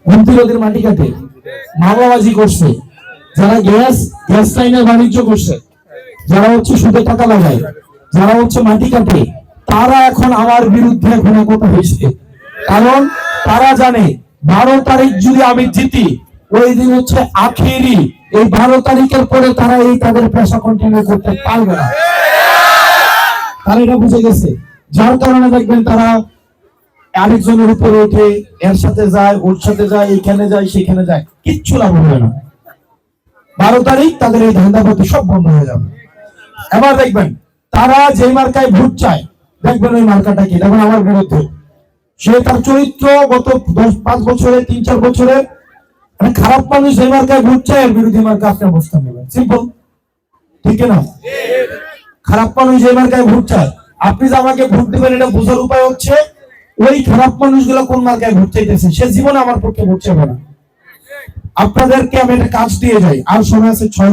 মন্ত্রী ওদের মাটি কাটে, মামলাবাজি করছে, যারা গ্যাস লাইনের বাণিজ্য করছে, যারা হচ্ছে সুদে টাকা লাগায়, যারা হচ্ছে মাটি কাটে, তারা এখন আমার বিরুদ্ধে এখন কথা হয়েছে। কারণ তারা জানে 12 তারিখ যদি আমি জিতি, ওই দিন হচ্ছে আখেরি, এই 12 তারিখের পরে তারা এই তাদের পেশা কন্টিনিউ করতে পারবে না। তারা এটা বুঝে গেছে, যার কারণে দেখবেন তারা আরেকজনের উপরে উঠে, এর সাথে যায়, ওর সাথে যায়, এখানে যায়, সেখানে যায়, কিচ্ছু লাভ হবে না। 12 তারিখ তাদের এই ধান্দাবাজি সব বন্ধ হয়ে যাবে। এবার দেখবেন তারা যে মার্কায় ভোট চায়, দেখবেন ওই মার্কাটা কি, দেখবেন আমার বিরুদ্ধে, সে তার চরিত্র গত 5 বছরে 3-4 বছরে খারাপ মানুষ যে মার্কায় ভোট চায়, এর বিরোধী মার্কা আপনি অবস্থান নেবেন, সিম্পল, ঠিক না? খারাপ মানুষ যে মার্কায় ভোট চায়, আপনি যে আমাকে ভোট দিবেন এটা বোঝার উপায় হচ্ছে ওই খারাপ মানুষগুলো কোন মার্কায় ভোট চাইতেছে, সে জীবনে আমার পক্ষে ভোট চাইবে না। আপনাদেরকে আমি একটা কাজ দিয়ে যাই, আর সময় আছে 6 দিন।